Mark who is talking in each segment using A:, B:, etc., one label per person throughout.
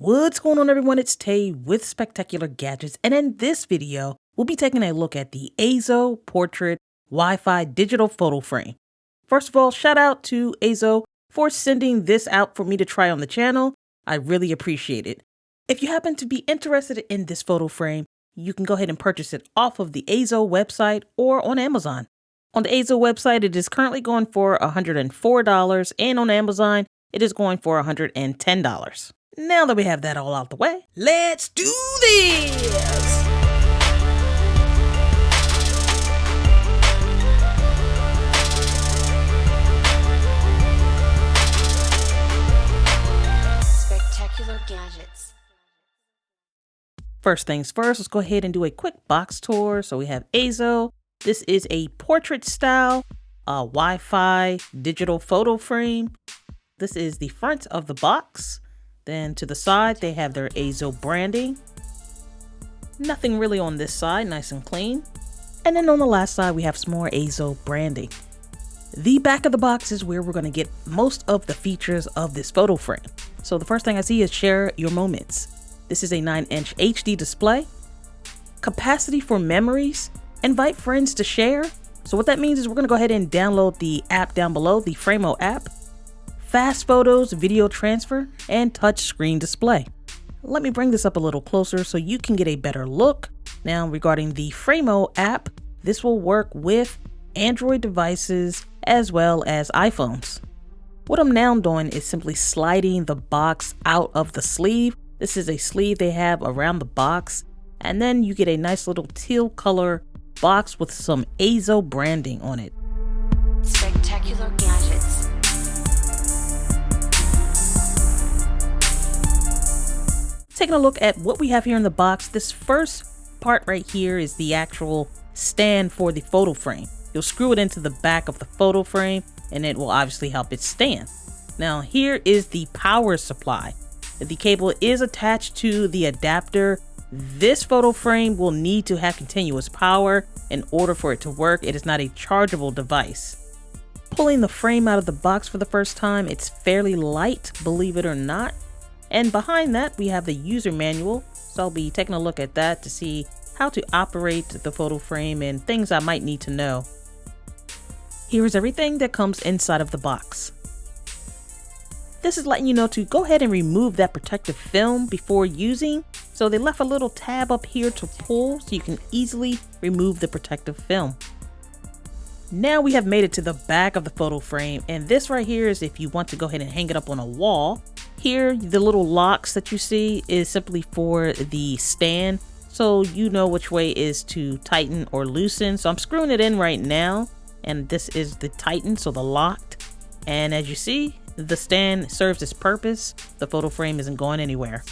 A: What's going on, everyone? It's Tay with Spectacular Gadgets, and in this video, we'll be taking a look at the Aeezo Portrait Wi-Fi Digital Photo Frame. First of all, shout out to Aeezo for sending this out for me to try on the channel. I really appreciate it. If you happen to be interested in this photo frame, you can go ahead and purchase it off of the Aeezo website or on Amazon. On the Aeezo website, it is currently going for $104, and on Amazon, it is going for $110. Now that we have that all out the way, let's do this!
B: Spectacular Gadgets.
A: First things first, let's go ahead and do a quick box tour. So we have Aeezo. This is a portrait style Wi-Fi digital photo frame. This is the front of the box. Then to the side, they have their Aeezo branding. Nothing really on this side, nice and clean. And then on the last side, we have some more Aeezo branding. The back of the box is where we're going to get most of the features of this photo frame. So the first thing I see is share your moments. This is a 9-inch HD display. Capacity for memories. Invite friends to share. So what that means is we're going to go ahead and download the app down below, the Frameo app. Fast photos, video transfer, and touch screen display. Let me bring this up a little closer so you can get a better look. Now, regarding the Frameo app, this will work with Android devices as well as iPhones. What I'm now doing is simply sliding the box out of the sleeve. This is a sleeve they have around the box, and then you get a nice little teal color box with some Aeezo branding on it.
B: Spectacular Gadgets.
A: Taking a look at what we have here in the box, this first part right here is the actual stand for the photo frame. You'll screw it into the back of the photo frame and it will obviously help it stand. Now here is the power supply. The cable is attached to the adapter. This photo frame will need to have continuous power in order for it to work. It is not a chargeable device. Pulling the frame out of the box for the first time, it's fairly light, believe it or not. And behind that, we have the user manual. So I'll be taking a look at that to see how to operate the photo frame and things I might need to know. Here is everything that comes inside of the box. This is letting you know to go ahead and remove that protective film before using. So they left a little tab up here to pull so you can easily remove the protective film. Now we have made it to the back of the photo frame, and this right here is if you want to go ahead and hang it up on a wall. Here, the little locks that you see is simply for the stand, so you know which way is to tighten or loosen. So I'm screwing it in right now, and this is the tighten, so the locked. And as you see, the stand serves its purpose. The photo frame isn't going anywhere.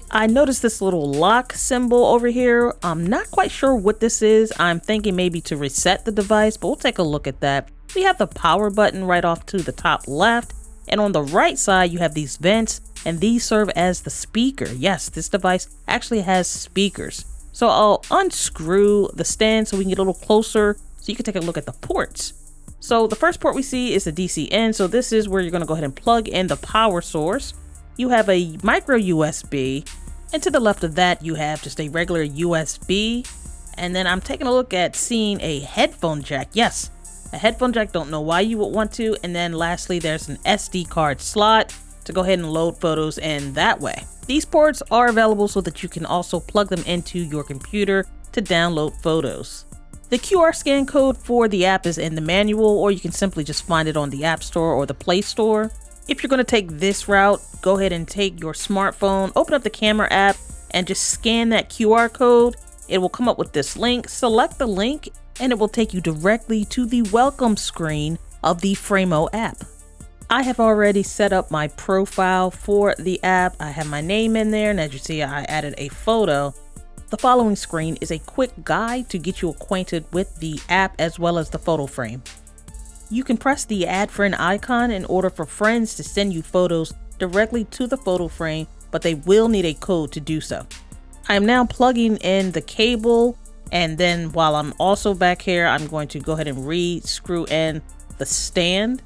A: I noticed this little lock symbol over here. I'm not quite sure what this is. I'm thinking maybe to reset the device, but we'll take a look at that. We have the power button right off to the top left. And on the right side, you have these vents, and these serve as the speaker. Yes, this device actually has speakers. So I'll unscrew the stand so we can get a little closer so you can take a look at the ports. So the first port we see is the DC in. So this is where you're going to go ahead and plug in the power source. You have a micro USB, and to the left of that, you have just a regular USB. And then I'm taking a look at seeing a headphone jack. Yes, a headphone jack, don't know why you would want to. And then lastly, there's an SD card slot to go ahead and load photos in that way. These ports are available so that you can also plug them into your computer to download photos. The QR scan code for the app is in the manual, or you can simply just find it on the App Store or the Play Store. If you're going to take this route, go ahead and take your smartphone, open up the camera app, and just scan that QR code. It will come up with this link. Select the link, and it will take you directly to the welcome screen of the Frameo app. I have already set up my profile for the app. I have my name in there, and as you see, I added a photo. The following screen is a quick guide to get you acquainted with the app as well as the photo frame. You can press the add friend icon in order for friends to send you photos directly to the photo frame, but they will need a code to do so. I am now plugging in the cable, and then while I'm also back here, I'm going to go ahead and re-screw in the stand.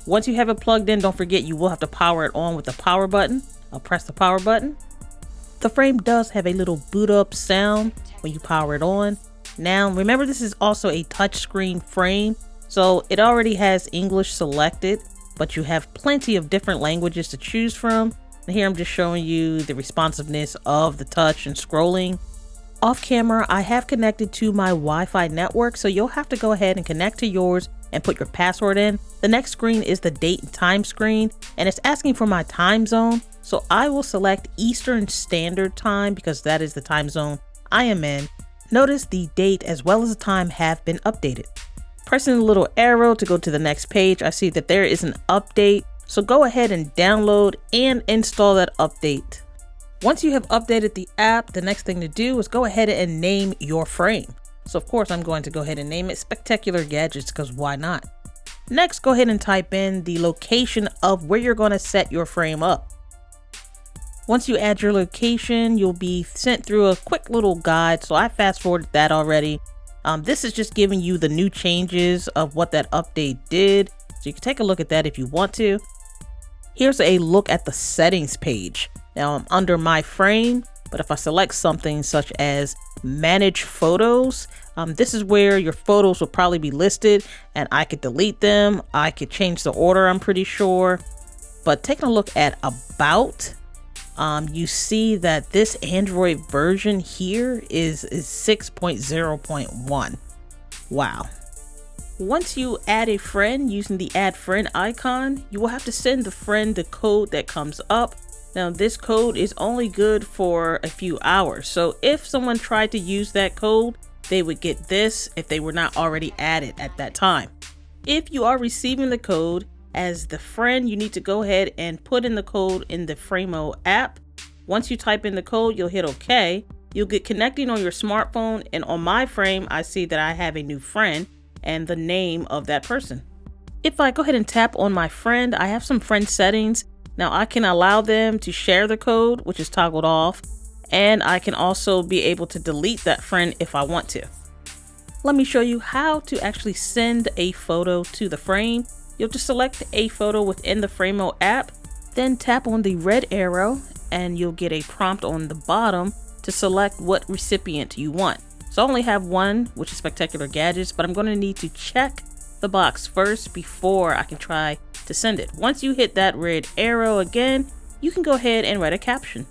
A: Once you have it plugged in, don't forget you will have to power it on with the power button. I'll press the power button. The frame does have a little boot up sound when you power it on. Now remember, this is also a touchscreen frame, so it already has English selected, but you have plenty of different languages to choose from. And here I'm just showing you the responsiveness of the touch and scrolling. Off camera, I have connected to my Wi-Fi network, so you'll have to go ahead and connect to yours and put your password in. The next screen is the date and time screen, and it's asking for my time zone. So I will select Eastern Standard Time because that is the time zone I am in. Notice the date as well as the time have been updated. Pressing the little arrow to go to the next page, I see that there is an update. So go ahead and download and install that update. Once you have updated the app, the next thing to do is go ahead and name your frame. So of course I'm going to go ahead and name it Spectacular Gadgets because why not? Next, go ahead and type in the location of where you're going to set your frame up. Once you add your location, you'll be sent through a quick little guide. So I fast forwarded that already. This is just giving you the new changes of what that update did. So you can take a look at that if you want to. Here's a look at the settings page. Now I'm under my frame, but if I select something such as manage photos, this is where your photos will probably be listed, and I could delete them. I could change the order, I'm pretty sure. But taking a look at about, you see that this Android version here is 6.0.1. Wow. Once you add a friend using the add friend icon, you will have to send the friend the code that comes up. Now this code is only good for a few hours. So if someone tried to use that code, they would get this if they were not already added at that time. If you are receiving the code as the friend, you need to go ahead and put in the code in the Frameo app. Once you type in the code, you'll hit OK. You'll get connecting on your smartphone, and on my frame, I see that I have a new friend and the name of that person. If I go ahead and tap on my friend, I have some friend settings. Now I can allow them to share the code, which is toggled off, and I can also be able to delete that friend if I want to. Let me show you how to actually send a photo to the frame. You'll just select a photo within the Frameo app, then tap on the red arrow, and you'll get a prompt on the bottom to select what recipient you want. So I only have one, which is Spectacular Gadgets, but I'm going to need to check the box first before I can try to send it. Once you hit that red arrow again, you can go ahead and write a caption.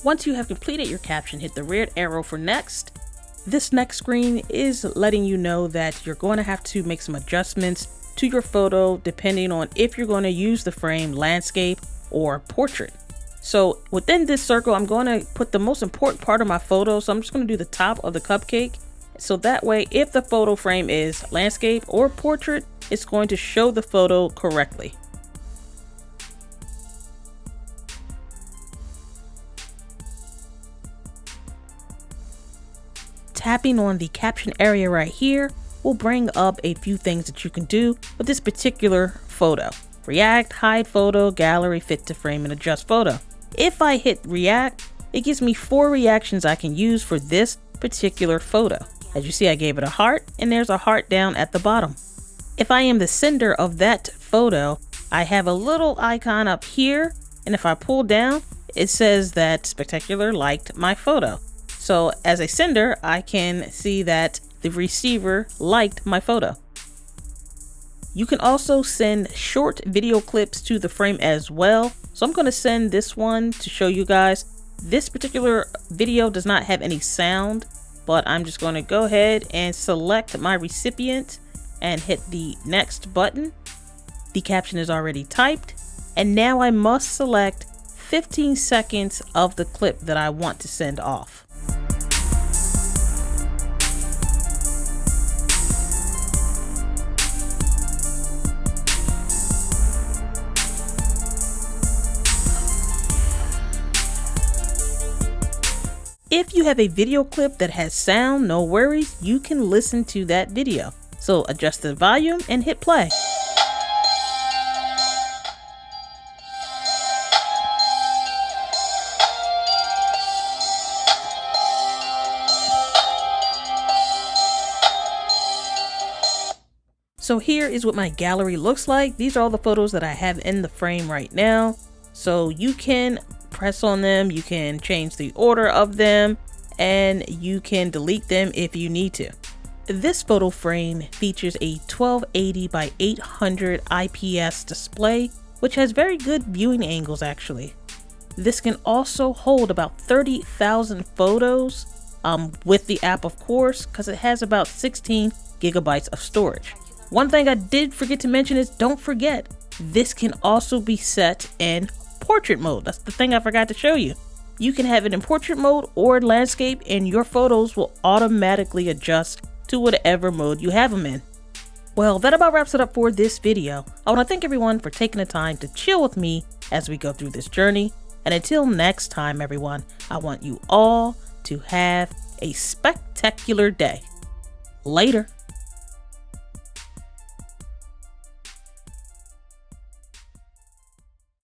A: Once you have completed your caption, hit the red arrow for next. This next screen is letting you know that you're going to have to make some adjustments to your photo depending on if you're going to use the frame landscape or portrait. So within this circle, I'm going to put the most important part of my photo. So I'm just going to do the top of the cupcake. So that way, if the photo frame is landscape or portrait, it's going to show the photo correctly. Tapping on the caption area right here will bring up a few things that you can do with this particular photo. React, hide photo, gallery, fit to frame, and adjust photo. If I hit react, it gives me 4 reactions I can use for this particular photo. As you see, I gave it a heart, and there's a heart down at the bottom. If I am the sender of that photo, I have a little icon up here, and if I pull down, it says that Spectacular liked my photo. So as a sender, I can see that the receiver liked my photo. You can also send short video clips to the frame as well. So I'm going to send this one to show you guys. This particular video does not have any sound, but I'm just going to go ahead and select my recipient and hit the next button. The caption is already typed, and now I must select 15 seconds of the clip that I want to send off. If you have a video clip that has sound, no worries, you can listen to that video. So adjust the volume and hit play. So here is what my gallery looks like. These are all the photos that I have in the frame right now. So you can press on them, you can change the order of them, and you can delete them if you need to. This photo frame features a 1280 by 800 IPS display, which has very good viewing angles actually. This can also hold about 30,000 photos with the app, of course, because it has about 16 gigabytes of storage. One thing I did forget to mention is don't forget, this can also be set in portrait mode. That's the thing I forgot to show you. You can have it in portrait mode or landscape, and your photos will automatically adjust to whatever mode you have them in. Well, that about wraps it up for this video. I want to thank everyone for taking the time to chill with me as we go through this journey. And until next time, everyone, I want you all to have a spectacular day. Later.